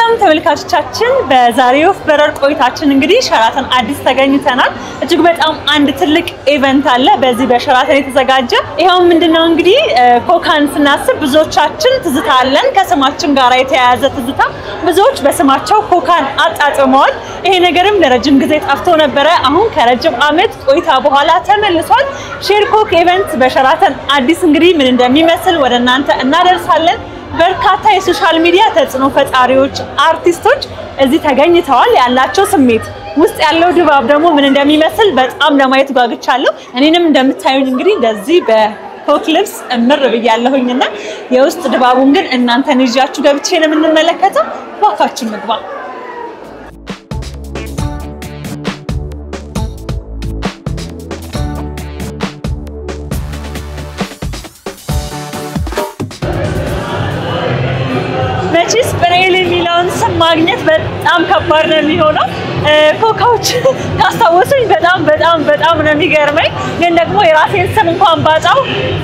ሰላም ተመልካቾቻችን በዛሬው በረር ቆይታችን እንግዲህ ሸራተን አዲስ ተገኝተናል እጅግ በጣም አንድ ትልቅ ኢቨንት አለ በዚህ በሸራተን የተዘጋጀ ይሄው ምንድነው እንግዲህ ኮካን ስናስብ ብዙዎቻችን ትዝታ አለን ከስማችን ጋር የተያያዘ ትዝታ ብዙዎች በስማቸው ኮካን አጣጥመዋል ይሄ ነገርም ለረጅም ጊዜ ጠፍቶ ነበር አሁን ከረጅም አመት ቆይታ በኋላ ተመልሷል ሼር ኮክ ኢቨንት በሸራተን አዲስ እንግዲህ ምን እንደሚመስል ወደናንተ እናደርሳለን በርካታ የሶሻል ሚዲያ ተጽዕኖ ፈጣሪዎች አርቲስቶች እዚህ ተገኝተዋል ያላቸው ስሜት ውስጥ ያለው ድባብ ደግሞ ምን እንደሚመስል በጣም ለማየት ጓግቻለሁ እኔንም እንደምታዩኝ እንግዲህ እንደዚህ በኮክ ልብስ እምር ብያለሁኝና የውስጥ ድባቡን ግን እናንተን ይዣችሁ ገብቼ ነው የምንመለከተው ዋካችን ምግባ መቼስ በሬል የሚለውን ስም ማግኘት በጣም ከባድ ነው የሚሆነው ኮካዎች ታስታውሱኝ በጣም ነው የሚገርመኝ ግን ደግሞ የራሴን ስም እንኳን ባጣው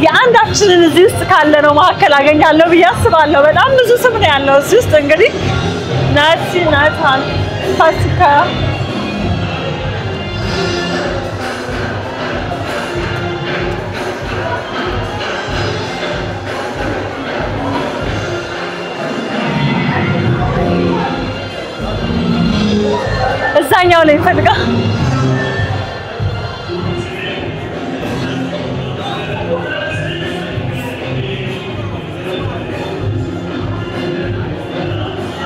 የአንዳችንን እዚህ ውስጥ ካለ ነው ማከል አገኛለሁ ብዬ አስባለሁ በጣም ብዙ ስም ነው ያለው እዚህ ውስጥ እንግዲህ ናታን ፋሲካ እዛኛው ላይ ፈልጋ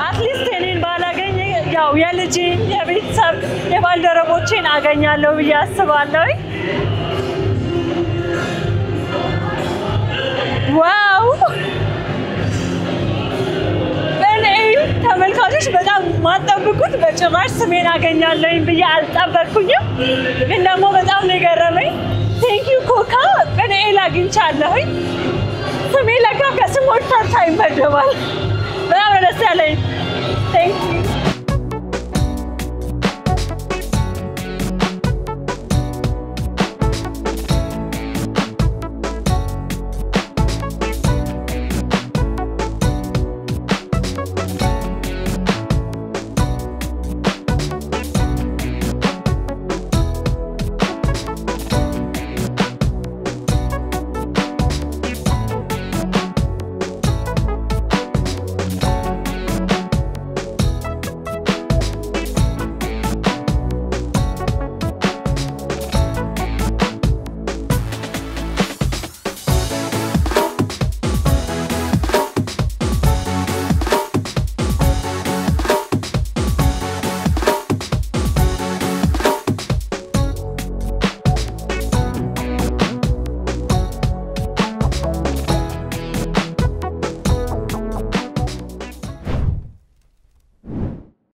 አትሊስት እኔን ባላገኝ ያው የልጄን የቤተሰብ የባልደረቦቼን አገኛለሁ ብዬ አስባለሁ ዋው ተመልካቾች በጣም ማጠብቁት በጭራሽ ስሜን አገኛለሁኝ ብዬ አልጠበቅኩኝም ግን ደግሞ በጣም ነው የገረመኝ ቴንክ ዩ ኮካ በኔላ አግኝቻለሁኝ ስሜ ለካ ከስሞች ተርታ ይመደባል በጣም ነው ደስ ያለኝ ቴንክ ዩ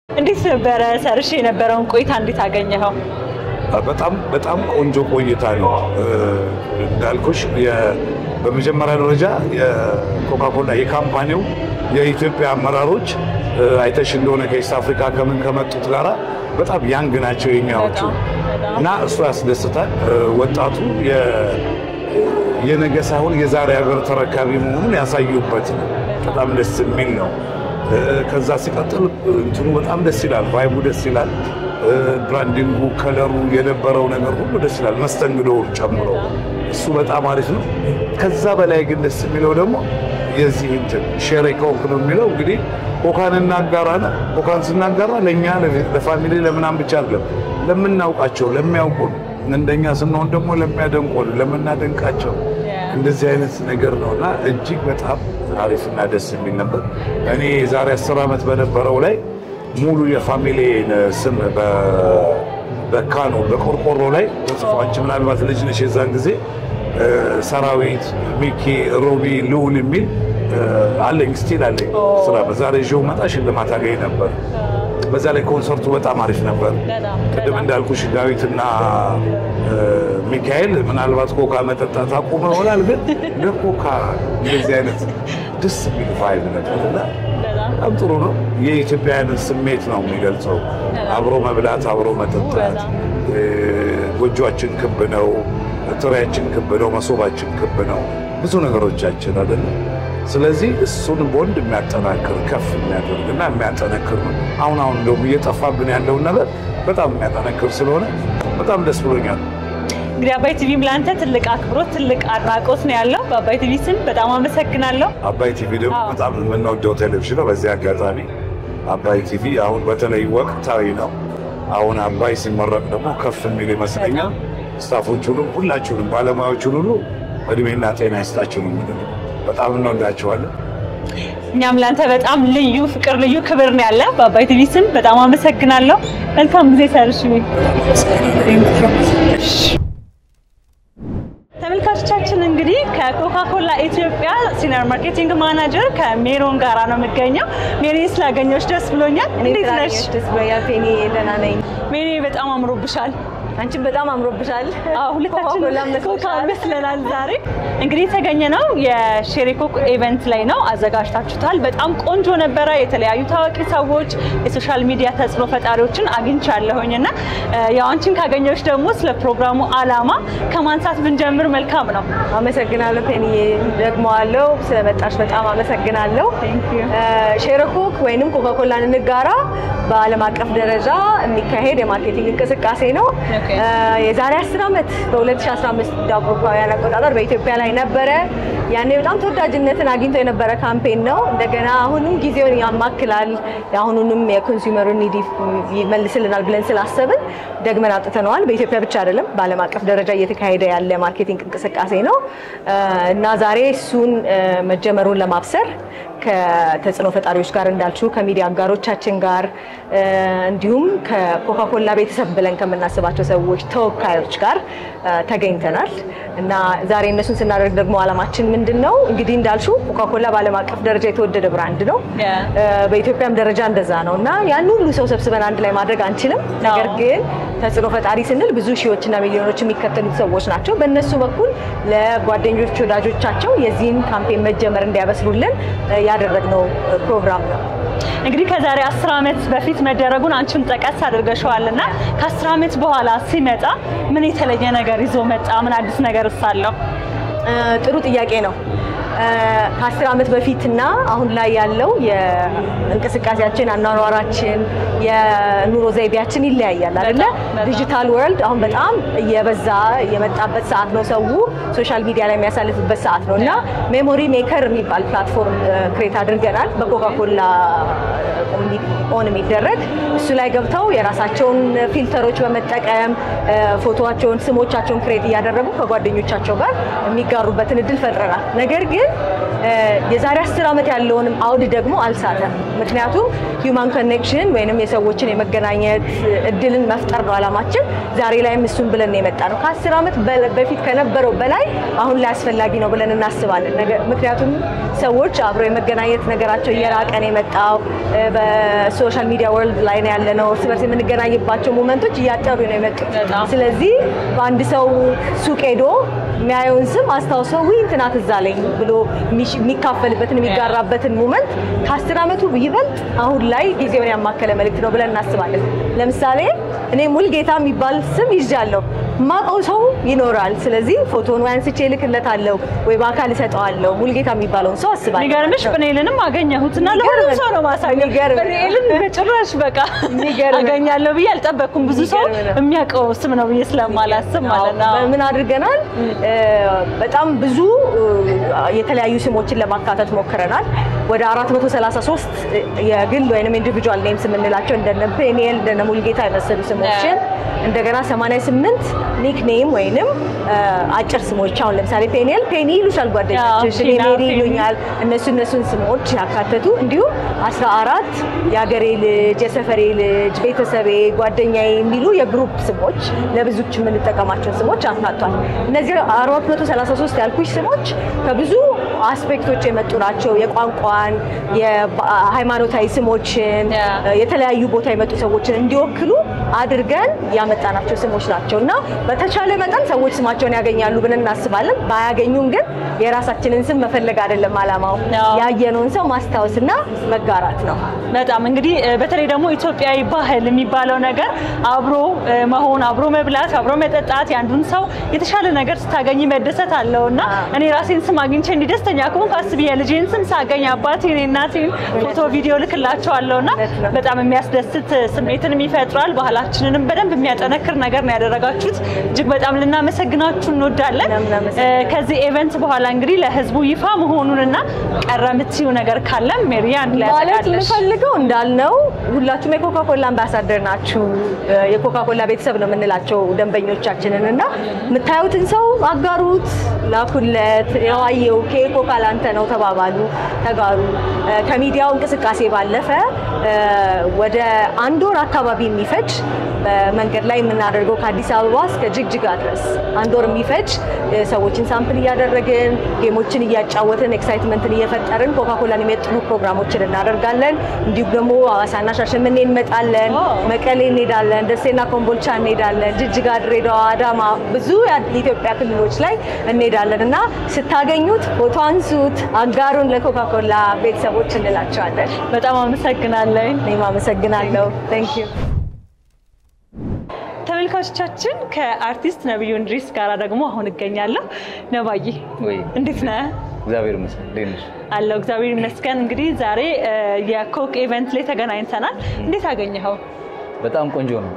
እንዴት ነበር ሰርሽ የነበረውን ቆይታ እንዴት አገኘኸው በጣም ቆንጆ ቆይታ ነው እንዳልኩሽ በመጀመሪያ ደረጃ የኮካኮላ የካምፓኒው የኢትዮጵያ አመራሮች አይተሽ እንደሆነ ከኢስት አፍሪካ ከመጡት ጋራ በጣም ያንግ ናቸው የኛዎቹ እና እሱ ያስደስታል ወጣቱ የነገ ሳይሆን የዛሬ ሀገር ተረካቢ መሆኑን ያሳዩበት በጣም ደስ የሚል ነው ከዛ ሲቀጥል እንትኑ በጣም ደስ ይላል ቫይቡ ደስ ይላል ብራንዲንጉ ከለሩ የነበረው ነገር ሁሉ ደስ ይላል መስተንግዶው ጨምሮ እሱ በጣም አሪፍ ነው ከዛ በላይ ግን ደስ የሚለው ደግሞ የዚህ እንትን ሼር ኮክ ነው የሚለው እንግዲህ ኮካንና ጋራና ኮካን ስናጋራ ለኛ ለፋሚሊ ለምናም ብቻ አይደለም ለምናውቃቸው ለሚያውቁን እንደኛ ስንሆን ደግሞ ለሚያደንቁን ለምናደንቃቸው እንደዚህ አይነት ነገር ነውና እጅግ በጣም አሪፍና ደስ የሚል ነበር እኔ ዛሬ 10 አመት በነበረው ላይ ሙሉ የፋሚሊን ስም በካኖ በቆርቆሮ ላይ ተጽፏል ምናልባት ልጅ ነሽ የዛን ጊዜ ሰራዊት ሚኪ ሮቢ ሉል የሚል አለኝ ስቲል አለኝ ስራ በዛሬ ጆ መጣሽ ለማታገኝ ነበር በዛ ላይ ኮንሰርቱ በጣም አሪፍ ነበር ቅድም እንዳልኩሽ ዳዊትና ሚካኤል ምናልባት ኮካ መጠጣት አቆመው ይሆናል ግን ለኮካ እንደዚህ አይነት ደስ የሚል ቫይብ ነበርና በጣም ጥሩ ነው የኢትዮጵያን ስሜት ነው የሚገልጸው አብሮ መብላት አብሮ መጠጣት ጎጆአችን ክብ ነው ትሪያችን ክብ ነው መሶባችን ክብ ነው ብዙ ነገሮቻችን አይደል ስለዚህ እሱን ቦንድ የሚያጠናክር ከፍ የሚያደርግና የሚያጠነክር ነው። አሁን እንደውም እየጠፋብን ያለውን ነገር በጣም የሚያጠነክር ስለሆነ በጣም ደስ ብሎኛል። እንግዲህ አባይ ቲቪም ላንተ ትልቅ አክብሮት ትልቅ አድናቆት ነው ያለው። በአባይ ቲቪ ስም በጣም አመሰግናለሁ። አባይ ቲቪ ደግሞ በጣም የምንወደው ቴሌቪዥን ነው። በዚህ አጋጣሚ አባይ ቲቪ አሁን በተለይ ወቅታዊ ነው። አሁን አባይ ሲመረቅ ደግሞ ከፍ የሚል ይመስለኛል። ስታፎቹንም ሁላችሁንም ባለሙያዎቹን ሁሉ እድሜና ጤና ይስጣችሁ ነው የምንለው። በጣም እንወዳችኋለን። እኛም ላንተ በጣም ልዩ ፍቅር ልዩ ክብር ነው ያለ። በአባይ ቲቪ ስም በጣም አመሰግናለሁ። መልካም ጊዜ ሰርሽ። ተመልካቾቻችን እንግዲህ ከኮካኮላ ኢትዮጵያ ሲኒየር ማርኬቲንግ ማናጀር ከሜሮን ጋራ ነው የምገኘው። ሜሪ ስላገኘሁሽ ደስ ብሎኛል። እንዴት ነሽ? ደስ ብሎኛል። ፔኒ ደህና ነኝ። ሜሪ በጣም አምሮብሻል። አንቺም በጣም አምሮብሻል። ሁለታችን ኮካ መስለናል። ዛሬ እንግዲህ የተገኘነው የሼሪኮክ ኢቨንት ላይ ነው። አዘጋጅታችሁታል። በጣም ቆንጆ ነበረ። የተለያዩ ታዋቂ ሰዎች የሶሻል ሚዲያ ተጽዕኖ ፈጣሪዎችን አግኝቻለሁኝና ያው አንቺን ካገኘሁሽ ደግሞ ስለ ፕሮግራሙ አላማ ከማንሳት ብንጀምር መልካም ነው። አመሰግናለሁ ፔኒ። ደግሞአለሁ ስለመጣሽ በጣም አመሰግናለሁ። ሼሪኮክ ወይንም ኮካኮላን እንጋራ በዓለም አቀፍ ደረጃ የሚካሄድ የማርኬቲንግ እንቅስቃሴ ነው። የዛሬ 10 ዓመት በ2015 አውሮፓውያን አቆጣጠር በኢትዮጵያ ላይ ነበረ። ያኔ በጣም ተወዳጅነትን አግኝቶ የነበረ ካምፔን ነው። እንደገና አሁንም ጊዜውን ያማክላል፣ አሁንንም የኮንሱመሩን ኒድ ይመልስልናል ብለን ስላሰብን ደግመን አጥተነዋል። በኢትዮጵያ ብቻ አይደለም በዓለም አቀፍ ደረጃ እየተካሄደ ያለ ማርኬቲንግ እንቅስቃሴ ነው እና ዛሬ እሱን መጀመሩን ለማብሰር ከተጽዕኖ ፈጣሪዎች ጋር እንዳልችው ከሚዲያ አጋሮቻችን ጋር እንዲሁም ከኮካኮላ ቤተሰብ ብለን ከምናስባቸው ሰዎች ተወካዮች ጋር ተገኝተናል እና ዛሬ እነሱን ስናደርግ ደግሞ አላማችን ምንድነው? እንግዲህ እንዳልሽው ኮካኮላ በዓለም አቀፍ ደረጃ የተወደደ ብራንድ ነው። በኢትዮጵያም ደረጃ እንደዛ ነውና ያን ሁሉ ሰው ሰብስበን አንድ ላይ ማድረግ አንችልም። ነገር ግን ተጽዕኖ ፈጣሪ ስንል ብዙ ሺዎችና ሚሊዮኖች የሚከተሉት ሰዎች ናቸው። በእነሱ በኩል ለጓደኞች ወዳጆቻቸው የዚህን ካምፔን መጀመር እንዲያበስሩልን ያደረግነው ፕሮግራም ነው። እንግዲህ ከዛሬ 10 ዓመት በፊት መደረጉን አንቺም ጠቀስ አድርገሽዋልና ከ10 ዓመት በኋላ ሲመጣ ምን የተለየ ነገር ይዞ መጣ? ምን አዲስ ነገር አለው? ጥሩ ጥያቄ ነው። ከ10 ዓመት በፊትና አሁን ላይ ያለው የእንቅስቃሴያችን አኗኗራችን የኑሮ ዘይቤያችን ይለያያል አይደለ? ዲጂታል ወርልድ አሁን በጣም እየበዛ የመጣበት ሰዓት ነው። ሰው ሶሻል ሚዲያ ላይ የሚያሳልፍበት ሰዓት ነውና ሜሞሪ ሜከር የሚባል ፕላትፎርም ክሬት አድርገናል በኮካኮላ ኦን የሚደረግ እሱ ላይ ገብተው የራሳቸውን ፊልተሮች በመጠቀም ፎቶዋቸውን ስሞቻቸውን ክሬት እያደረጉ ከጓደኞቻቸው ጋር የሚጋሩበትን እድል ፈጥረናል። ነገር ግን የዛሬ 10 ዓመት ያለውንም አውድ ደግሞ አልሳተም። ምክንያቱም ሂውማን ኮኔክሽን ወይንም የሰዎችን የመገናኘት እድልን መፍጠር ነው አላማችን። ዛሬ ላይም እሱን ብለን የመጣ ነው። ከ10 ዓመት በፊት ከነበረው በላይ አሁን ላይ አስፈላጊ ነው ብለን እናስባለን። ምክንያቱም ሰዎች አብሮ የመገናኘት ነገራቸው እየራቀን የመጣው በሶሻል ሚዲያ ወርልድ ላይ ነው ያለነው። እርስ በርስ የምንገናኝባቸው ሞመንቶች እያጠሩ ነው የመጡት። ስለዚህ በአንድ ሰው ሱቅ ሄዶ የሚያየውን ስም አስታውሰው እንትና ትዝ አለኝ ብሎ የሚካፈልበትን የሚጋራበትን ሞመንት ከ10 ዓመቱ ይበልጥ አሁን ላይ ጊዜውን ያማከለ መልእክት ነው ብለን እናስባለን። ለምሳሌ እኔ ሙልጌታ የሚባል ስም ይዣለሁ፣ ማቀው ሰው ይኖራል። ስለዚህ ፎቶውን አንስቼ ልክለታለሁ ወይ በአካል እሰጠዋለሁ። ሙልጌታ የሚባለውን ሰው አስባለሁ። ይገርምሽ ብኔልንም አገኘሁትና ለሁሉም ሰው ነው ማሳየው። ብኔልን በጭራሽ በቃ አገኛለሁ ብዬ አልጠበቅኩም። ብዙ ሰው የሚያውቀው ስም ነው ብዬ ስለማላስብ ማለት ነው። ምን አድርገናል? በጣም ብዙ የተለያዩ ስሞችን ለማካተት ሞክረናል። ወደ 433 የግል ወይንም ኢንዲቪጁዋል ኔምስ የምንላቸው እንደነ ፔኒኤል እንደነ ሙልጌታ የመሰሉ ስሞችን እንደገና 88 ኒክኔም ወይንም አጭር ስሞች አሁን ለምሳሌ ፔኒኤል ፔኒ ይሉሻል ጓደኞችሽ፣ ሜሪ ይሉኛል። እነሱን ስሞች ያካተቱ እንዲሁም 14 የአገሬ ልጅ፣ የሰፈሬ ልጅ፣ ቤተሰቤ፣ ጓደኛዬ የሚሉ የግሩፕ ስሞች ለብዙዎች የምንጠቀማቸው ስሞች አካቷል። እነዚህ 433 ያልኩሽ ስሞች ከብዙ አስፔክቶች የመጡ ናቸው። የቋንቋን፣ የሃይማኖታዊ ስሞችን፣ የተለያዩ ቦታ የመጡ ሰዎችን እንዲወክሉ አድርገን ያመጣናቸው ስሞች ናቸውና በተቻለ መጠን ሰዎች ስማቸውን ያገኛሉ ብለን እናስባለን። ባያገኙም ግን የራሳችንን ስም መፈለግ አይደለም አላማው፣ ያየነውን ሰው ማስታወስና መጋራት ነው። በጣም እንግዲህ በተለይ ደግሞ ኢትዮጵያዊ ባህል የሚባለው ነገር አብሮ መሆን፣ አብሮ መብላት፣ አብሮ መጠጣት፣ ያንዱን ሰው የተሻለ ነገር ስታገኝ መደሰት አለውና እኔ ራሴን ስም አግኝቼ እንዲደስ ደስተኛ ከሆንኩ አስቢ የልጄን ስም ሳገኝ አባቴን እናቴን ፎቶ ቪዲዮ ልክላቸዋለሁና በጣም የሚያስደስት ስሜትንም ይፈጥራል ባህላችንንም በደንብ የሚያጠነክር ነገር ነው ያደረጋችሁት እጅግ በጣም ልናመሰግናችሁ እንወዳለን ከዚህ ኢቨንት በኋላ እንግዲህ ለህዝቡ ይፋ መሆኑንና ቀረምትዩ ነገር ካለ ሜሪያን ማለት የምፈልገው እንዳልነው ሁላችሁም የኮካኮላ አምባሳደር ናችሁ የኮካኮላ ቤተሰብ ነው የምንላቸው ደንበኞቻችንንና የምታዩትን ሰው አጋሩት ላኩለት ያዋየው ከኮካላ አንተ ነው ተባባሉ ተጋሩ ከሚዲያው እንቅስቃሴ ባለፈ ወደ አንድ ወር አካባቢ የሚፈጅ በመንገድ ላይ የምናደርገው ከአዲስ አበባ እስከ ጅግጅጋ ድረስ አንድ ወር የሚፈጅ ሰዎችን ሳምፕል እያደረግን ጌሞችን እያጫወትን ኤክሳይትመንትን እየፈጠርን ኮካኮላን የሚያጥሩ ፕሮግራሞችን እናደርጋለን እንዲሁም ደግሞ አዋሳና ሻሸመኔ እንመጣለን መቀሌ እንሄዳለን ደሴና ኮምቦልቻ እንሄዳለን ጅግጅጋ ድሬዳዋ አዳማ ብዙ የኢትዮጵያ ክልሎች ላይ እንሄዳለንና ስታገኙት ፎቶ አንሱት አጋሩን ለኮካኮላ ቤተሰቦች እንላቸዋለን በጣም አመሰግናለሁ እኔም አመሰግናለሁ thank you ተመልካቾቻችን ከአርቲስት ነብዩ እንድሪስ ጋር ደግሞ አሁን እገኛለሁ ነባዬ ወይ እንዴት ነህ እግዚአብሔር ይመስገን ደህና አለው እግዚአብሔር ይመስገን እንግዲህ ዛሬ የኮክ ኢቨንት ላይ ተገናኝተናል እንዴት አገኘኸው በጣም ቆንጆ ነው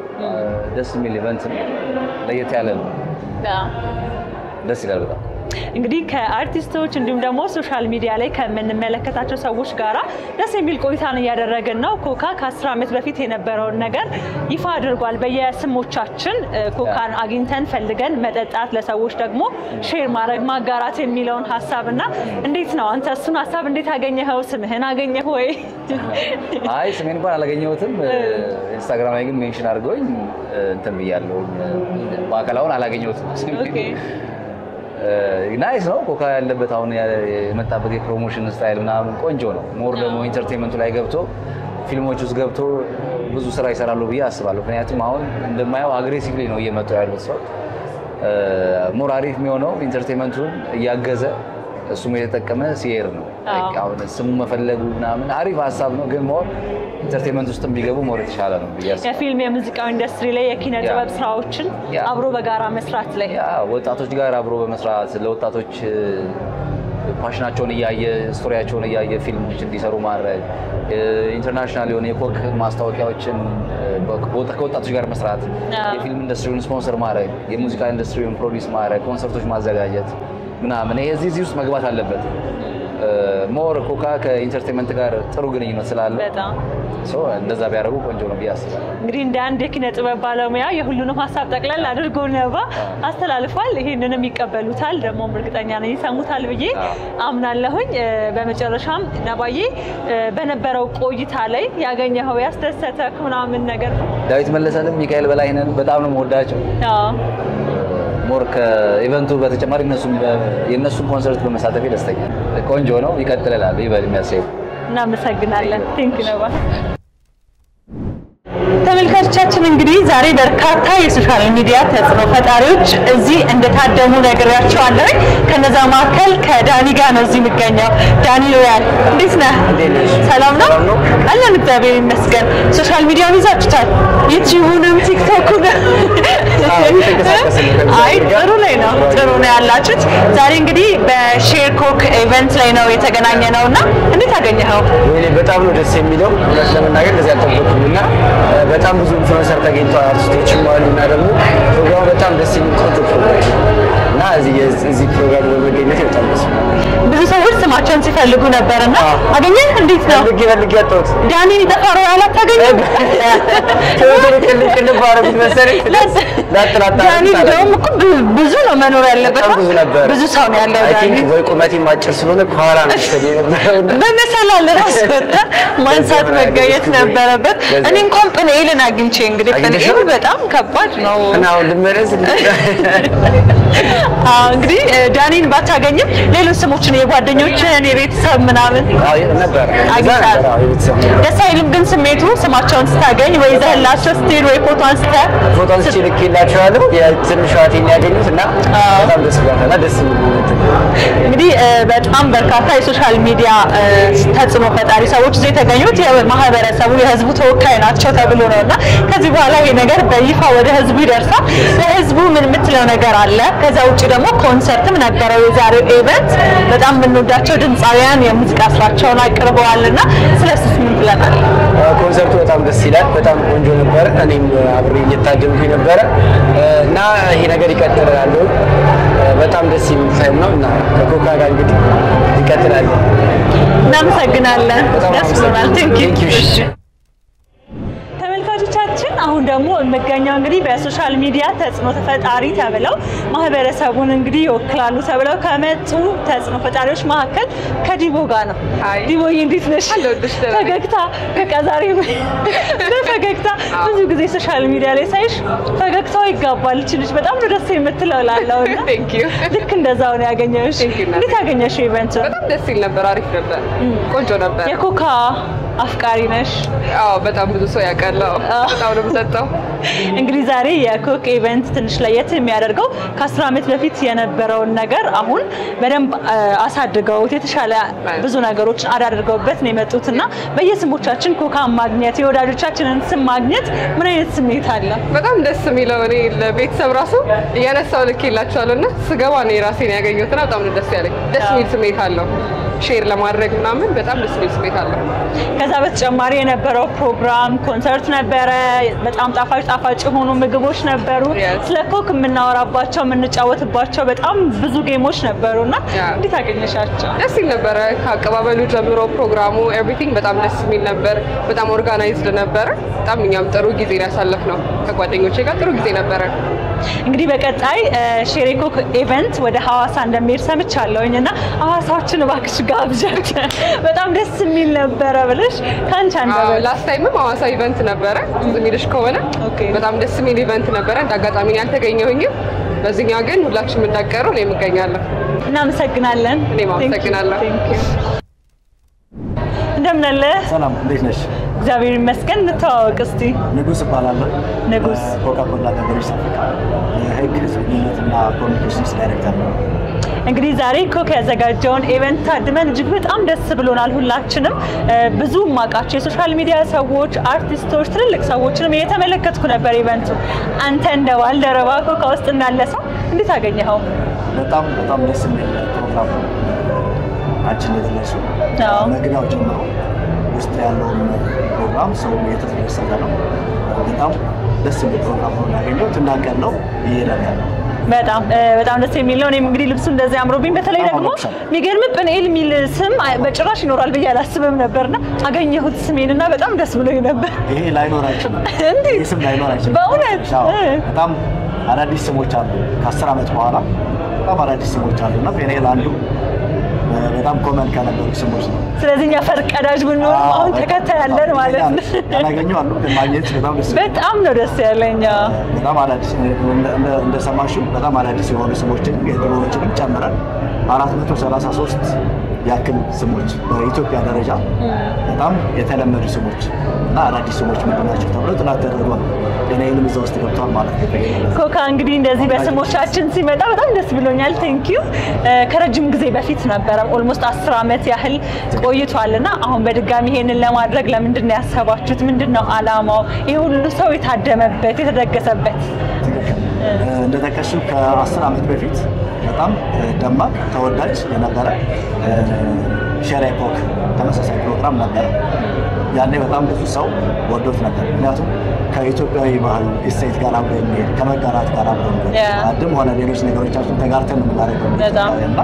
ደስ የሚል ኢቨንት ነው ለየት ያለ ነው ደስ ይላል በጣም እንግዲህ ከአርቲስቶች እንዲሁም ደግሞ ሶሻል ሚዲያ ላይ ከመንመለከታቸው ሰዎች ጋራ ደስ የሚል ቆይታን ያደረገን ነው ኮካ ከ10 አመት በፊት የነበረውን ነገር ይፋ አድርጓል በየስሞቻችን ኮካን አግኝተን ፈልገን መጠጣት ለሰዎች ደግሞ ሼር ማድረግ ማጋራት የሚለውን ሐሳብና እንዴት ነው አንተ እሱን ሐሳብ እንዴት አገኘኸው ስምህን አገኘህ ወይ አይ ስሜን እንኳን አላገኘሁትም ኢንስታግራም ላይ ግን ሜንሽን አድርገውኝ እንትን ብያለሁ ማከላውን አላገኘሁትም ኦኬ ናይስ ነው ኮካ ያለበት አሁን የመጣበት የፕሮሞሽን ስታይል ምናምን ቆንጆ ነው ሞር ደግሞ ኢንተርቴይንመንቱ ላይ ገብቶ ፊልሞች ውስጥ ገብቶ ብዙ ስራ ይሰራሉ ብዬ አስባለሁ ምክንያቱም አሁን እንደማየው አግሬሲቭሊ ነው እየመጡ ያሉት ሰው ሞር አሪፍ የሚሆነው ኢንተርቴይንመንቱን እያገዘ እሱም የተጠቀመ ሲሄድ ነው አሁን ስሙ መፈለጉ ምናምን አሪፍ ሐሳብ ነው ግን ሞር ኢንተርቴይንመንት ውስጥም ቢገቡ ሞር የተሻለ ነው ብያስ የፊልም የሙዚቃው ኢንደስትሪ ላይ የኪነ ጥበብ ስራዎችን አብሮ በጋራ መስራት ላይ ወጣቶች ጋር አብሮ በመስራት ለወጣቶች ፓሽናቸውን ያያየ ስቶሪያቸውን ያያየ ፊልሞች እንዲሰሩ ማድረግ ኢንተርናሽናል የሆነ የኮክ ማስታወቂያዎችን ከወጣቶች ጋር መስራት የፊልም ኢንደስትሪውን ስፖንሰር ማድረግ የሙዚቃ ኢንደስትሪውን ፕሮዲዩስ ማድረግ ኮንሰርቶች ማዘጋጀት ምናምን እዚህ ውስጥ መግባት አለበት ሞር ኮካ ከኢንተርቴይንመንት ጋር ጥሩ ግንኙነት ስላለ በጣም ሶ እንደዛ ቢያደርጉ ቆንጆ ነው ቢያስባል እንግዲህ እንደ አንድ የኪነ ጥበብ ባለሙያ የሁሉንም ሐሳብ ጠቅላላ አድርጎ ነባ አስተላልፏል ይሄንንም ይቀበሉታል ደግሞ እርግጠኛ ነኝ ይሰሙታል ብዬ አምናለሁኝ በመጨረሻም ነባዬ በነበረው ቆይታ ላይ ያገኘኸው ያስደሰተክ ምናምን ነገር ዳዊት መለሰንም ሚካኤል በላይነን በጣም ነው የምወዳቸው ሞር ከኢቨንቱ በተጨማሪ የነሱን ኮንሰርት በመሳተፍ ደስተኛ ቆንጆ ነው ይቀጥላል ይበል የሚያሰው እናመሰግናለን ቴንክ ዩ ነባ ተመልካቾቻችን እንግዲህ ዛሬ በርካታ የሶሻል ሚዲያ ተጽዕኖ ፈጣሪዎች እዚህ እንደታደሙ ነግሬያቸዋለሁ ከነዛ መካከል ከዳኒ ጋር ነው እዚህ የሚገኘው ዳኒ ሎያል እንዴት ነህ ሰላም ነው አለን እግዚአብሔር ይመስገን ሶሻል ሚዲያውን ይዛችሁታል ዩቲዩብንም ቲክቶክንም አይ ጥሩ ነው ያላችሁት ዛሬ እንግዲህ በሼር ኮክ ኢቨንት ላይ ነው የተገናኘነውና እንዴት አገኘኸው ወይ በጣም ነው ደስ የሚለው ለምናገር እንደዚህ አልጠበቅኩምና በጣም ብዙ ኢንፍሉዌንሰር ተገኝቷል አርቲስቶችም አሉና ደግሞ ፕሮግራሙ በጣም ደስ የሚል ቆንጆ ፕሮግራም እና እዚህ ፕሮግራም በመገኘት በጣም ደስ ብዙ ሰዎች ስማቸውን ሲፈልጉ ነበርና አገኘህ እንዴት ነው ልግ ያጣሁት ዳኒ ተፈራው ያላታገኘው ትክክል ባረኩት መሰለኝ ዳኒ እንደውም እኮ ብዙ ነው መኖር ያለበት ብዙ ሰው ነው ያለው ዳኒ ወይ ቁመቴ ማጭር ስለሆነ ኳራ ነው በመሰላል ራስ ማንሳት መገኘት ነበረበት እኔ እንኳን ፕኔልን አግኝቼ እንግዲህ ፕኔል በጣም ከባድ ነው እና ልመረዝ እንግዲህ ዳኒን ባታገኝም ሌሎች ስሞችን የጓደኞችን የቤተሰብ ምናምን ነበር ደስ አይልም ግን ስሜቱ ስማቸውን ስታገኝ ወይ ዘላቸው ስቲል ወይ ፎቶ አንስተ ልኬላቸዋለሁ የትንሽ ዋቴን ያገኙትና በጣም ደስ ብሏልና ደስ እንግዲህ በጣም በርካታ የሶሻል ሚዲያ ተጽዕኖ ፈጣሪ ሰዎች እዚህ የተገኙት የማህበረሰቡ የህዝቡ ተወካይ ናቸው ተብሎ ነውና ከዚህ በኋላ ይሄ ነገር በይፋ ወደ ህዝቡ ይደርሳል ለህዝቡ ምን ምትለው ነገር አለ ከዛ ውጪ ውጪ ደግሞ ኮንሰርትም ነበረው የዛሬው ኢቨንት በጣም የምንወዳቸው ድምፃውያን የሙዚቃ ስራቸውን አቅርበዋልና ስለሱስ ምን ትላለህ? ኮንሰርቱ በጣም ደስ ይላል በጣም ቆንጆ ነበር እኔም አብሬ እየታደምኩኝ ነበር እና ይሄ ነገር ይቀጥላል በጣም ደስ የሚል ታይም ነው እና ከኮካ ጋር እንግዲህ ይቀጥላል እናመሰግናለን ደስ ብሎናል ቴንክ ዩ አሁን ደግሞ እንገኛው እንግዲህ በሶሻል ሚዲያ ተጽዕኖ ተፈጣሪ ተብለው ማህበረሰቡን እንግዲህ ይወክላሉ ተብለው ከመጡ ተጽዕኖ ፈጣሪዎች መካከል ከዲቦ ጋር ነው ዲቦዬ እንዴት ነሽ ፈገግታ ከቀዛሪ ፈገግታ ብዙ ጊዜ ሶሻል ሚዲያ ላይ ሳይሽ ፈገግታው ይጋባል ልጅ በጣም ነው ደስ የምትለው ላለው ቴንክ ዩ ልክ እንደዛው ነው ያገኘሽ እንዴት ያገኘሽው ኢቨንት በጣም ደስ ይል ነበር አሪፍ ነበር ቆንጆ ነበር የኮካ አፍቃሪ ነሽ አዎ በጣም ብዙ ሰው ያቀለው በጣም ነው የምሰጠው እንግዲህ ዛሬ የኮክ ኢቨንት ትንሽ ለየት የሚያደርገው ከ10 ዓመት በፊት የነበረውን ነገር አሁን በደንብ አሳድገው የተሻለ ብዙ ነገሮች አዳድርገውበት ነው የመጡትና በየስሞቻችን ኮካ ማግኘት የወዳጆቻችንን ስም ማግኘት ምን አይነት ስሜት አለ በጣም ደስ የሚለው እኔ ለቤተሰብ ራሱ ያነሳው ልኬላችኋልና ስገባ ነው ራሴን ያገኘሁትና በጣም ነው ደስ ያለኝ ደስ የሚል ስሜት አለው ሼር ለማድረግ ምናምን በጣም ደስ የሚል ስሜት አለው ከዛ በተጨማሪ የነበረው ፕሮግራም ኮንሰርት ነበረ በጣም ጣፋጭ የሆኑ ምግቦች ነበሩ ስለ ኮክ የምናወራባቸው የምንጫወትባቸው በጣም ብዙ ጌሞች ነበሩና እንዴት አገኘሻቸው ደስ ይል ነበር ከአቀባበሉ ጀምሮ ፕሮግራሙ ኤቭሪቲንግ በጣም ደስ የሚል ነበር በጣም ኦርጋናይዝድ ነበር በጣም እኛም ጥሩ ጊዜ ያሳለፍነው ከጓደኞቼ ጋር ጥሩ ጊዜ ነበር እንግዲህ በቀጣይ ሼሬኮክ ኢቨንት ወደ ሐዋሳ እንደሚሄድ ሰምቻለሁኝና ሐዋሳዎችን እባክሽ ጋብዣት በጣም ደስ የሚል ነበር ብለሽ ካንቺ አንደበ ላስት ታይምም ሐዋሳ ኢቨንት ነበረ የሚልሽ ከሆነ በጣም ደስ የሚል ኢቨንት ነበረ እንዳጋጣሚ ያልተገኘሁኝ በዚህኛው ግን ሁላችንም እንዳቀሩ ነው የምገኛለሁ እናመሰግናለን እኔም አመሰግናለሁ እንደምን አለ ሰላም እንዴት ነሽ እግዚአብሔር ይመስገን እንተዋወቅ እስቲ ንጉስ እባላለሁ ንጉስ ኮካ ኮላ ገበሬዎች አፍሪካ የህግ ህዝብነትና ኮሚኒኬሽንስ ዳይሬክተር እንግዲህ ዛሬ ኮክ ያዘጋጀውን ኢቨንት ታድመን እጅግ በጣም ደስ ብሎናል ሁላችንም ብዙ ማቃቸው የሶሻል ሚዲያ ሰዎች አርቲስቶች ትልልቅ ሰዎችንም እየተመለከትኩ ነበር ኢቨንቱ አንተ እንደባልደረባ ኮካ ውስጥ እናለሰው እንዴት አገኘኸው በጣም ደስ የሚል ፕሮግራም አንቺ ለተነሱ መግቢያው ጀምሮ ውስጥ ያለውን ፕሮግራም ሰው እየተደሰተ ነው በጣም ደስ የሚል ፕሮግራም ነው ያገኘሁት እናቀል ነው ይሄዳል በጣም ደስ የሚል ነው እኔም እንግዲህ ልብሱ እንደዚህ አምሮብኝ በተለይ ደግሞ የሚገርም ጵንኤል የሚል ስም በጭራሽ ይኖራል ብዬ አላስብም ነበርና አገኘሁት ስሜንና በጣም ደስ ብሎኝ ነበር ይሄ ላይኖራችሁ ይሄ ስም ላይኖራችሁ በእውነት በጣም አዳዲስ ስሞች አሉ ከ10 ዓመት በኋላ በጣም አዳዲስ ስሞች አሉና ጵንኤል አንዱ በጣም ኮመን ከነበሩ ስሞች ነው ስለዚህኛ ፈርቀዳጅ ብንኖር አሁን ተከታይ ያለን ማለት ነው ያገኘው አሉ ማግኘት በጣም ነው ደስ ያለኝ በጣም አዳዲስ እንደሰማሽው በጣም አዳዲስ የሆኑ ስሞችን የድሮዎችንም ጨምረን 433 ያክል ስሞች በኢትዮጵያ ደረጃ በጣም የተለመዱ ስሞች እና አዳዲስ ስሞች ምንድናቸው ተብሎ ጥናት ተደርጓል እኔንም እዛ ውስጥ ገብቷል ማለት ነው ኮካ እንግዲህ እንደዚህ በስሞቻችን ሲመጣ በጣም ደስ ብሎኛል ቴንክ ዩ ከረጅም ጊዜ በፊት ነበር ኦልሞስት 10 ዓመት ያህል ቆይቷልና አሁን በድጋሚ ይሄንን ለማድረግ ለምንድን ነው ያሰባችሁት ምንድነው አላማው ይሄ ሁሉ ሰው የታደመበት የተደገሰበት እንደተከሽው ከ10 ዓመት በፊት በጣም ደማቅ ተወዳጅ የነበረ ሼሬኮክ ተመሳሳይ ፕሮግራም ነበር ያኔ በጣም ብዙ ሰው ወዶት ነበር ምክንያቱም ከኢትዮጵያዊ ባህል እሴት ጋር አብሮ የሚሄድ ከመጋራት ጋር አብሮ አድም ሆነ ሌሎች ነገሮቻችን ተጋርተን የምናደርገው እና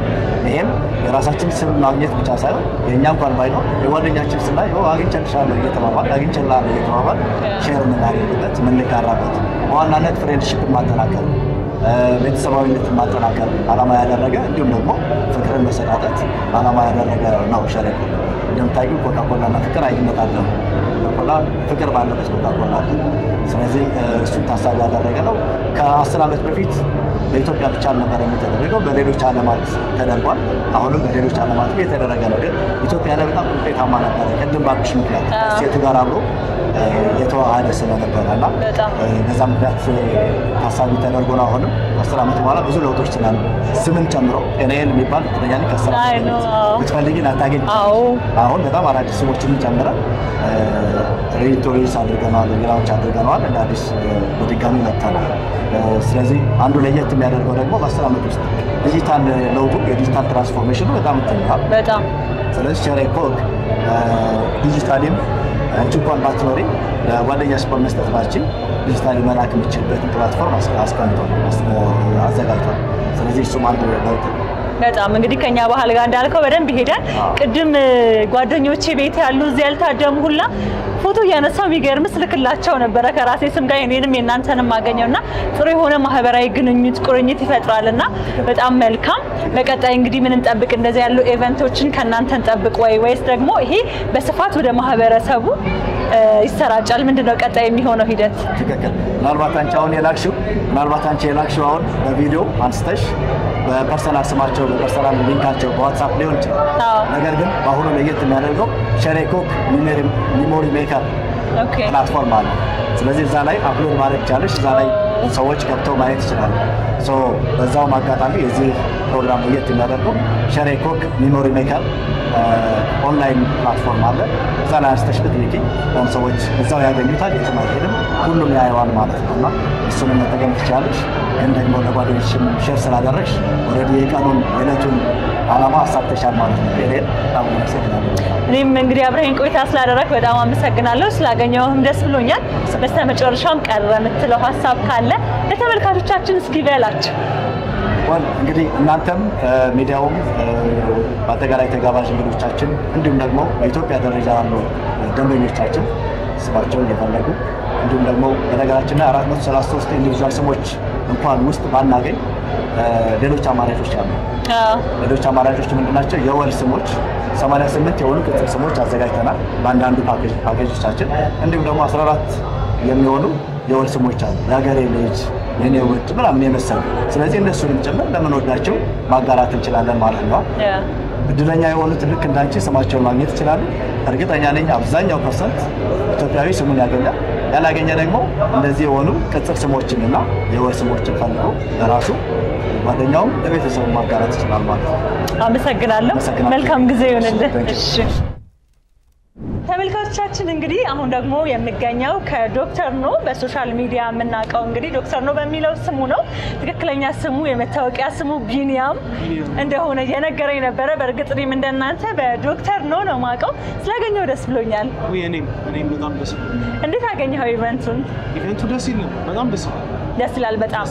ይሄም የራሳችን ስም ማግኘት ብቻ ሳይሆን የእኛ እንኳን ባይኖር የጓደኛችን ስም ላይ አግኝቼልሻለሁ እየተባባል አግኝቼልሃለሁ እየተባባል ሼር የምናደርግበት የምንጋራበት በዋናነት ፍሬንድሺፕ ማጠናከር ቤተሰባዊነት ማጠናከር ዓላማ ያደረገ እንዲሁም ደግሞ ፍቅርን መሰጣጠት ዓላማ ያደረገ ነው ሼሬኮክ እንደምታዩ ኮካ ኮላና ፍቅር አይመጣጠም ኮካ ፍቅር ባለበት ኮካ ኮላ ስለዚህ እሱን ታሳቢ ያደረገ ነው ከ10 ዓመት በፊት በኢትዮጵያ ብቻ ነበር የሚደረገው በሌሎች ዓለማት ተደርጓል አሁንም በሌሎች ዓለማት የተደረገ ነው ግን ኢትዮጵያ ላይ በጣም ውጤታማ ነበር ቅድም ባልኩሽ ምክንያት ሴቱ ጋር አብሮ የተዋሃደ ስለነበረና በዛ ምክንያት ታሳቢ ተደርጎ ነው አሁንም 10 ዓመት በኋላ ብዙ ለውጦች ስላሉ ስምን ጨምሮ ኤንኤል የሚባል ተጠያቂ ከሰራ ብትፈልጊን አታገኝ አሁን በጣም አዳዲስ ስሞችን ጨምረን ሪቶሪስ አድርገናል ሌላዎች አድርገናል እንደ አዲስ በድጋሚ መጥተናል ስለዚህ አንዱ ለየት የሚያደርገው ደግሞ በ10 ዓመት ውስጥ ዲጂታል ለውጡ የዲጂታል ትራንስፎርሜሽኑ በጣም ተንቷል። በጣም ስለዚህ ሸሬ ኮክ ዲጂታሊም እንኳን ባትኖሪ ለጓደኛ ስፖርት መስጠት ባችን ዲጂታሊ መላክ የሚችልበትን ፕላትፎርም አስቀምጧል አዘጋጅቷል። ስለዚህ እሱም አንዱ ለውጥ በጣም እንግዲህ ከኛ ባህል ጋር እንዳልከው በደንብ ይሄዳል። ቅድም ጓደኞቼ ቤት ያሉ እዚህ ያልታደሙ ሁላ ፎቶ ያነሳው የሚገርም ስልክላቸው ነበር ከራሴ ስም ጋር እኔንም የናንተንም ማገኘውና ጥሩ የሆነ ማህበራዊ ግንኙነት ቁርኝት ይፈጥራልና በጣም መልካም። በቀጣይ እንግዲህ ምን እንጠብቅ? እንደዚህ ያሉ ኢቨንቶችን ከናንተ እንጠብቅ ወይስ ደግሞ ይሄ በስፋት ወደ ማህበረሰቡ ይሰራጫል? ምንድነው ቀጣይ የሚሆነው ሂደት? ትክክል። ምናልባት አንቺ የላክሽው አሁን በቪዲዮ አንስተሽ በፐርሰናል ስማቸው በፐርሰናል ሊንካቸው በዋትስአፕ ሊሆን ይችላል። ነገር ግን በአሁኑ ለየት የሚያደርገው ሸሬ ኮክ ሚሞሪ ሜከር ፕላትፎርም አለ። ስለዚህ እዛ ላይ አፕሎድ ማድረግ ይቻላል። እዛ ላይ ሰዎች ገብተው ማየት ይችላሉ። በዛውም አጋጣሚ የዚህ ፕሮግራም ለየት የሚያደርገው ሸሬ ኮክ ሚሞሪ ሜከር ኦንላይን ፕላትፎርም አለ። እዛ ላይ አንስተሽ ብትልኪ ሰዎች እዛው ያገኙታል። የትም አይሄድም፣ ሁሉም ያየዋል ማለት ነው እና እሱን መጠቀም ትችላለሽ። ግን ደግሞ ለጓደኞች ሼር ስላደረግሽ ኦልሬዲ የቀኑን የዕለቱን ዓላማ አሳክተሻል ማለት ነው። በጣም አመሰግናለሁ። እኔም እንግዲህ አብረኸኝ ቆይታ ስላደረክ በጣም አመሰግናለሁ። ስላገኘሁህም ደስ ብሎኛል። በስተመጨረሻም ቀረ የምትለው ሀሳብ ካለ ለተመልካቾቻችን እስኪ በላቸው። እንግዲህ እናንተም ሚዲያውም በአጠቃላይ ተጋባዥ እንግዶቻችን እንዲሁም ደግሞ በኢትዮጵያ ደረጃ ያሉ ደንበኞቻችን ስማቸውን እየፈለጉ እንዲሁም ደግሞ በነገራችን ላይ 433 ኢንዲቪጁዋል ስሞች እንኳን ውስጥ ባናገኝ ሌሎች አማራጮች አሉ። ሌሎች አማራጮች ምንድናቸው? የወል ስሞች 88 የሆኑ ቅጽል ስሞች አዘጋጅተናል በአንዳንዱ ፓኬጆቻችን። እንዲሁም ደግሞ 14 የሚሆኑ የወል ስሞች አሉ። የሀገሬ ልጅ፣ የኔ ውድ ምናምን የመሰሉ። ስለዚህ እነሱንም ጭምር ለምንወዳቸው ማጋራት እንችላለን ማለት ነው። እድለኛ የሆኑት ልክ እንዳንቺ ስማቸውን ማግኘት ይችላሉ። እርግጠኛ ነኝ አብዛኛው ፐርሰንት ኢትዮጵያዊ ስሙን ያገኛል። ያላገኘ ደግሞ እንደዚህ የሆኑ ቅጽል ስሞችንና የወል ስሞችን ፈልጎ ለራሱ ጓደኛውም ለቤተሰቡ ማጋራት ይችላል ማለት ነው። አመሰግናለሁ። መልካም ጊዜ ይሁንልህ። እሺ ተመልካቾቻችን እንግዲህ አሁን ደግሞ የሚገኘው ከዶክተር ኖ በሶሻል ሚዲያ የምናውቀው እንግዲህ ዶክተር ኖ በሚለው ስሙ ነው። ትክክለኛ ስሙ የመታወቂያ ስሙ ቢኒያም እንደሆነ የነገረኝ ነበረ። በእርግጥ እኔም እንደናንተ በዶክተር ኖ ነው የማውቀው። ስላገኘው ደስ ብሎኛል። እኔም በጣም ደስ ብሎኛል። እንዴት አገኘኸው ኢቨንቱን? ኢቨንቱ ደስ ይላል፣ በጣም ደስ ይላል። ደስ ይላል በጣም።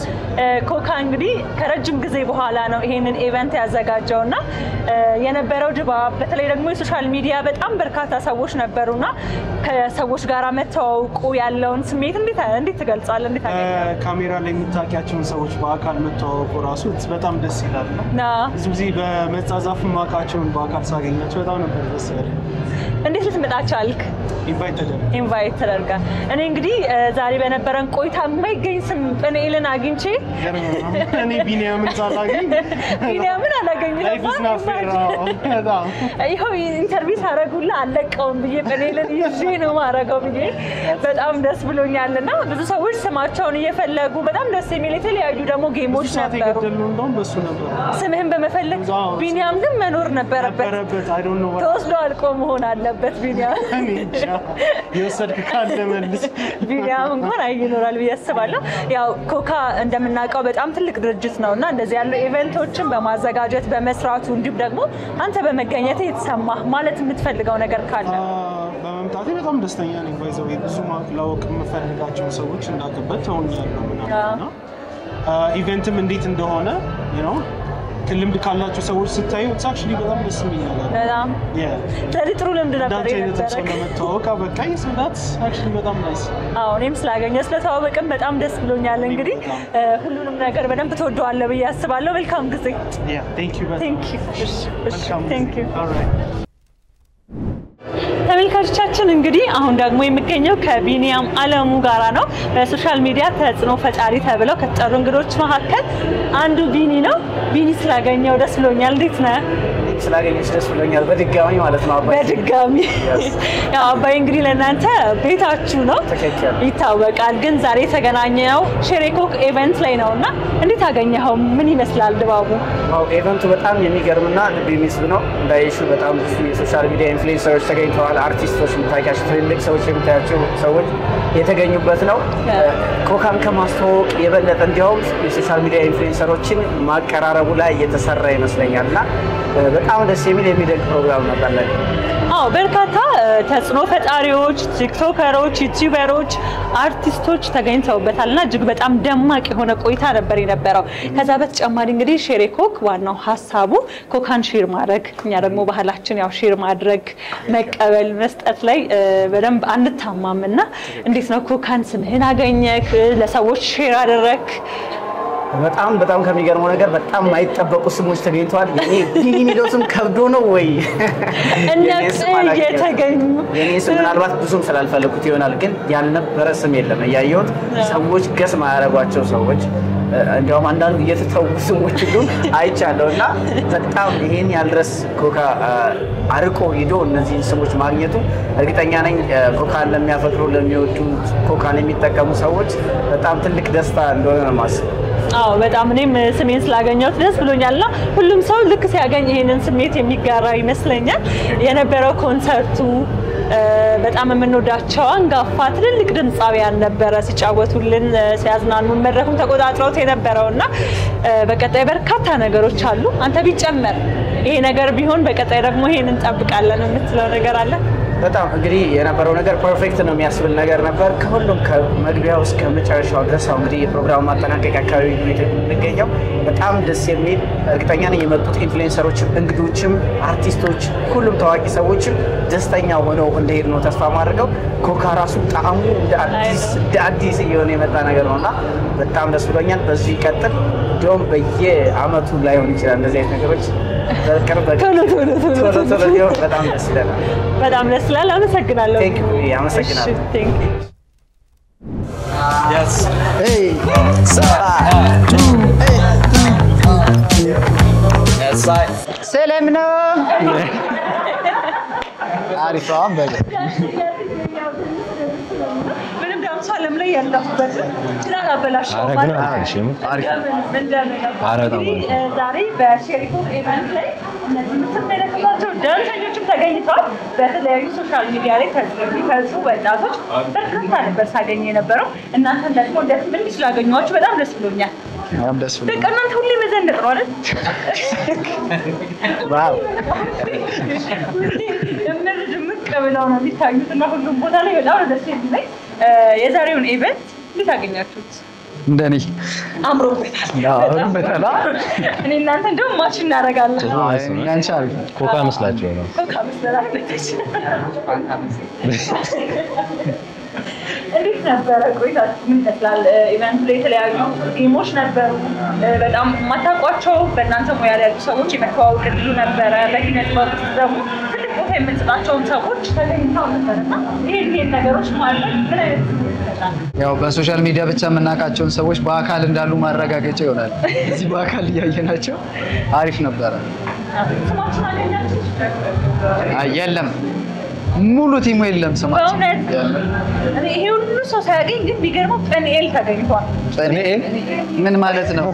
ኮካ እንግዲህ ከረጅም ጊዜ በኋላ ነው ይሄንን ኢቨንት ያዘጋጀውና የነበረው ድባብ በተለይ ደግሞ የሶሻል ሚዲያ በጣም በርካታ ሰዎች ነበሩና ከሰዎች ጋር መተዋወቁ ያለውን ስሜት እንዴት ትገልጻለህ? እንዴት አገኘኸው? ካሜራ ላይ የምታውቂያቸውን ሰዎች በአካል መተዋወቁ ራሱ በጣም ደስ ይላል። ብዙ ጊዜ በመጻጻፍ ማውቃቸውን በአካል ሳገኛቸው በጣም ነበር ደስ ያለኝ። እንዴት ልትመጣ ቻልክ? ኢንቫይት ተደርጋ። እኔ እንግዲህ ዛሬ በነበረን ቆይታ የማይገኝ ስም ጵንኤልን አግኝቼ እኔ ቢኒያምን ሳላገኝ ቢኒያምን አላገኘሁም። ይኸው ኢንተርቪው ሳደርጉላ አለቀውም ብዬ ጵንኤልን ይዤ ነው ማረገው ብዬ በጣም ደስ ብሎኛልና ብዙ ሰዎች ስማቸውን እየፈለጉ በጣም ደስ የሚል የተለያዩ ደግሞ ጌሞች ነበሩ። ስምህን በመፈለግ ቢኒያም ግን መኖር ነበረበት። ተወስዶ አልቆ መሆን አለበት ቢኒያም። የወሰድክ ካለ መልስ። ቢኒያም እንኳን አይኖራል ብዬ አስባለሁ። ያው ኮካ እንደምናውቀው በጣም ትልቅ ድርጅት ነውና እንደዚህ ያሉ ኢቨንቶችን በማዘጋጀት በመስራቱ እንዲሁም ደግሞ አንተ በመገኘት የተሰማ ማለት የምትፈልገው ነገር ካለ? በመምጣቴ በጣም ደስተኛ ነኝ። ባይዘው ብዙ ማወቅ የምፈልጋቸው ሰዎች እንዳቀበት ሆኛለሁ ምናምንና ኢቨንትም እንዴት እንደሆነ ልምድ ካላችሁ ሰዎች ስታዩ አክቹሊ በጣም ደስ የሚላል። በጣም ጥሩ ልምድ ነበር የነበረው። ለመተዋወቅ በቃኝ ስላት አክቹሊ በጣም ናይስ። እኔም ስላገኘሁ ስለተዋወቅን በጣም ደስ ብሎኛል። እንግዲህ ሁሉንም ነገር በደንብ ትወደዋለህ ብዬ አስባለሁ። መልካም ጊዜ። ቴንክ ዩ። ተመልካቾቻችን እንግዲህ አሁን ደግሞ የሚገኘው ከቢኒያም አለሙ ጋራ ነው። በሶሻል ሚዲያ ተጽዕኖ ፈጣሪ ተብለው ከተጠሩ እንግዶች መካከል አንዱ ቢኒ ነው። ቢኒ ስላገኘው ደስ ብሎኛል። እንዴት ነህ? ስላገኘሽ ደስ ብሎኛል በድጋሚ ማለት ነው። አባይ በድጋሚ ያው አባይ እንግዲህ ለእናንተ ቤታችሁ ነው ይታወቃል። ግን ዛሬ የተገናኘነው ሸሬ ኮክ ኢቨንት ላይ ነውና እንዴት አገኘኸው? ምን ይመስላል ድባቡ? ኢቨንቱ በጣም የሚገርምና ልብ የሚስብ ነው። እንዳይሹ በጣም ብዙ የሶሻል ሚዲያ ኢንፍሉዌንሰሮች ተገኝተዋል። አርቲስቶች የምታውቂያቸው ትልልቅ ሰዎች የምታያቸው ሰዎች የተገኙበት ነው። ኮካን ከማስተዋወቅ የበለጠ እንዲያውም የሶሻል ሚዲያ ኢንፍሉዌንሰሮችን ማቀራረቡ ላይ እየተሰራ ይመስለኛል እና በጣም ደስ የሚል የሚደንቅ ፕሮግራም ነበር ላይ አዎ በርካታ ተጽዕኖ ፈጣሪዎች ቲክቶከሮች ዩቲዩበሮች አርቲስቶች ተገኝተውበታልና እጅግ በጣም ደማቅ የሆነ ቆይታ ነበር የነበረው ከዛ በተጨማሪ እንግዲህ ሼሬኮክ ዋናው ሐሳቡ ኮካን ሼር ማድረግ እኛ ደግሞ ባህላችን ያው ሼር ማድረግ መቀበል መስጠት ላይ በደንብ አንታማምና እንዴት ነው ኮካን ስምህን አገኘክ ለሰዎች ሼር አደረክ በጣም ከሚገርመው ነገር በጣም ማይጠበቁ ስሞች ተገኝተዋል የኔ ዲኒ ሚዶስም ከብዶ ነው ወይ እነሱ የተገኙ የኔ ስም ምናልባት ብዙም ስላልፈለኩት ይሆናል ግን ያልነበረ ስም የለም ያያየሁት ሰዎች ገስ ማያረጓቸው ሰዎች እንዲያውም አንዳንዱ እየተተው ስሞች ሁሉ አይቻለውና በጣም ይሄን ያልረስ ኮካ አርቆ ሄዶ እነዚህ ስሞች ማግኘቱ እርግጠኛ ነኝ ኮካን ለሚያፈቅሩ ለሚወዱ ኮካን የሚጠቀሙ ሰዎች በጣም ትልቅ ደስታ እንደሆነ ነው ማስበው አዎ በጣም እኔም ስሜን ስላገኘሁት ደስ ብሎኛልና ሁሉም ሰው ልክ ሲያገኝ ይሄንን ስሜት የሚጋራ ይመስለኛል የነበረው ኮንሰርቱ በጣም የምንወዳቸው አንጋፋ ትልልቅ ድምጻውያን ነበረ ሲጫወቱልን ሲያዝናኑን መድረኩን ተቆጣጥረውት የነበረውና በቀጣይ በርካታ ነገሮች አሉ አንተ ቢጨመር ይሄ ነገር ቢሆን በቀጣይ ደግሞ ይሄን እንጠብቃለን የምትለው ነገር አለ በጣም እንግዲህ የነበረው ነገር ፐርፌክት ነው የሚያስብል ነገር ነበር ከሁሉም ከመግቢያው እስከ መጨረሻው ድረስ እንግዲህ የፕሮግራሙ ማጠናቀቂያ አካባቢ የሚገኘው በጣም ደስ የሚል እርግጠኛ ነኝ የመጡት ኢንፍሉዌንሰሮችም እንግዶችም አርቲስቶች ሁሉም ታዋቂ ሰዎችም ደስተኛ ሆነው እንደሄድ ነው ተስፋ ማድረገው ኮካ ራሱ ጣዕሙ እንደ አዲስ እየሆነ የመጣ ነገር ነውና በጣም ደስ ብሎኛል በዚህ ይቀጥል እንደውም በየአመቱ ላይሆን ይችላል እንደዚህ አይነት ነገሮች ቶሎ በጣም ደስ ይላል በጣም ደስ ይላል አመሰግናለሁ Thank you አመሰግናለሁ Thank you Yes Hey That's right ሰላም ነው አሪፍ ነው በቃ ምንም ዳንስ አለም ላይ ያለሁበት ትላላ በላሽው ማለት አሪፍ አሪፍ ዛሬ በሼሪኮክ ኢቨንት ላይ እነዚህ የምትመለከቷቸው ዳንሰኞችም ተገኝተዋል በተለያዩ ሶሻል ሚዲያ ላይ ከሚከሱ ወጣቶች በርካታ ነበር ሳገኘ የነበረው እናንተም ደግሞ ምን ስላገኘኋችሁ በጣም ደስ ብሎኛል በጣም ደስ ብሎኛል በቃ እናንተ ሁሌ መዘንጥ ነው አይደል ዋው ቀበላው ነው የሚታዩትና ሁሉም ቦታ ላይ በጣም ደስ የሚለኝ የዛሬውን ኢቨንት እንዴት አገኛችሁት እንደኔ አምሮበታል በተላ እኔ እናንተ እንደውም ማች እናደርጋለን ያንቺ አሪፍ ኮካ መስላችሁ ነው ኮካ መስላችሁ እንዴት ነበረ ቆይታችሁ ምን ይመስላል ኢቨንቱ ላይ የተለያዩ ጌሞች ነበሩ በጣም ማታውቋቸው በእናንተ ሙያ ላይ ያሉ ሰዎች የመተዋወቅ እድሉ ነበረ በኪነ ጥበብ ውስጥ ደግሞ ትልቅ ቦታ የምንሰጣቸውን ሰዎች ተገኝተው ነበርና ይሄን ነገሮች ማለት ምን አይነት ያው በሶሻል ሚዲያ ብቻ የምናውቃቸውን ሰዎች በአካል እንዳሉ ማረጋገጫ ይሆናል እዚህ በአካል እያየናቸው አሪፍ ነበረ ስማችሁን አገኛችሁ የለም ሙሉ ቲሙ የለም ስማችን እኔ ይሄ ሁሉ ሰው ሳያገኝ ግን ቢገርመው ጴንኤል ተገኝቷል ጴንኤል ምን ማለት ነው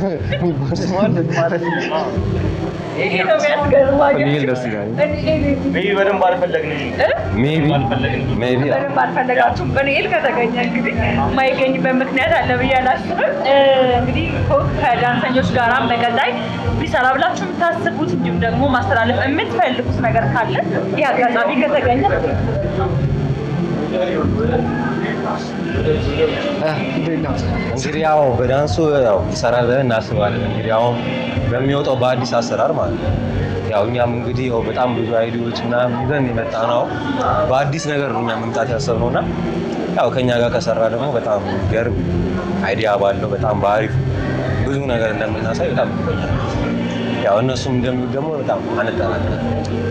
ይሄ ነው የሚያስገርማኝ ጴንኤል ደስ ይላል ሜቢ በደንብ አልፈለግንም ሜቢ በደንብ አልፈለጋችሁም ጴንኤል ከተገኘ እንግዲህ የማይገኝበት ምክንያት አለ ብዬ አላስብም እንግዲህ ከዳንሰኞች ጋራም በቀጣይ ቢሰራ ብላችሁ የምታስቡት እንዲሁም ደግሞ ማስተላለፍ የምትፈልጉት ነገር ካለ ይህ አጋጣሚ ከተገኘ እንግዲህ ያው በዳንሱ ያው ይሰራል ብለን እናስባለን እንግዲህ አሁን በሚወጣው በአዲስ አሰራር ማለት ነው ያው እኛም እንግዲህ ያው በጣም ብዙ አይዲያዎች ምናምን ይዘን የመጣ ነው በአዲስ ነገር ነው እኛ መምጣት ያሰብነውና ያው ከኛ ጋር ከሰራ ደግሞ በጣም ገርም አይዲያ ባለው በጣም ባሪፍ ብዙ ነገር እንደምናሳይ በጣም ያው እነሱም እንደሚሉ ደግሞ በጣም አንጠራጠርም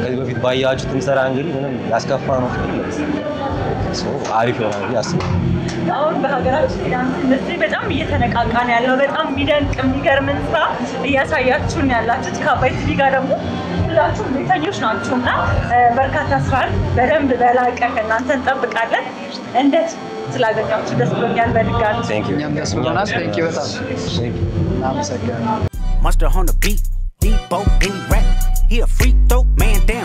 ከዚህ በፊት ባያችሁት እንሰራ እንግዲህ ምንም ያስከፋ ነው አሪፍ ነው ያስባል አሁን በሀገራችን ዳንስ ኢንዱስትሪ በጣም እየተነቃቃ ነው ያለው በጣም የሚደንቅ የሚገርም ስራ እያሳያችሁን ያላችሁት ከአባይ ቲቪ ጋር ደግሞ ሁላችሁም ቤተኞች ናችሁና በርካታ ስራን በደንብ በላቀ ከእናንተ እንጠብቃለን እንዴት ስላገኛችሁ ደስ ብሎኛል በድጋሚ እኛም ደስ ብሎናል ቴንኪው በጣም እናመሰግናለን Monster on the beat, Debo, any rap. He a freak though, man down.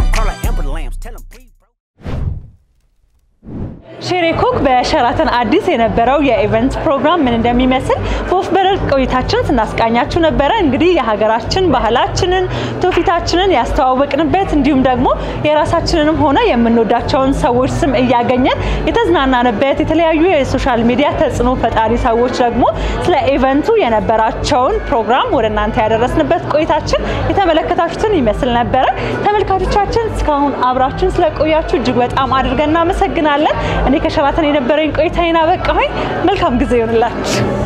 ሼሬ ኩክ በሸራተን አዲስ የነበረው የኢቨንት ፕሮግራም ምን እንደሚመስል በወፍ በረር ቆይታችን ስናስቃኛችሁ ነበረ። እንግዲህ የሀገራችን ባህላችንን ትውፊታችንን ያስተዋወቅንበት እንዲሁም ደግሞ የራሳችንንም ሆነ የምንወዳቸውን ሰዎች ስም እያገኘን የተዝናናንበት የተለያዩ የሶሻል ሚዲያ ተጽዕኖ ፈጣሪ ሰዎች ደግሞ ስለ ኢቨንቱ የነበራቸውን ፕሮግራም ወደ እናንተ ያደረስንበት ቆይታችን የተመለከታችሁትን ይመስል ነበረ። ተመልካቾቻችን እስካሁን አብራችሁን ስለቆያችሁ እጅግ በጣም አድርገን እናመሰግናለን። እኔ ከሸራተን የነበረኝ ቆይታዬን አበቃሁኝ። መልካም ጊዜ ይሁንላችሁ።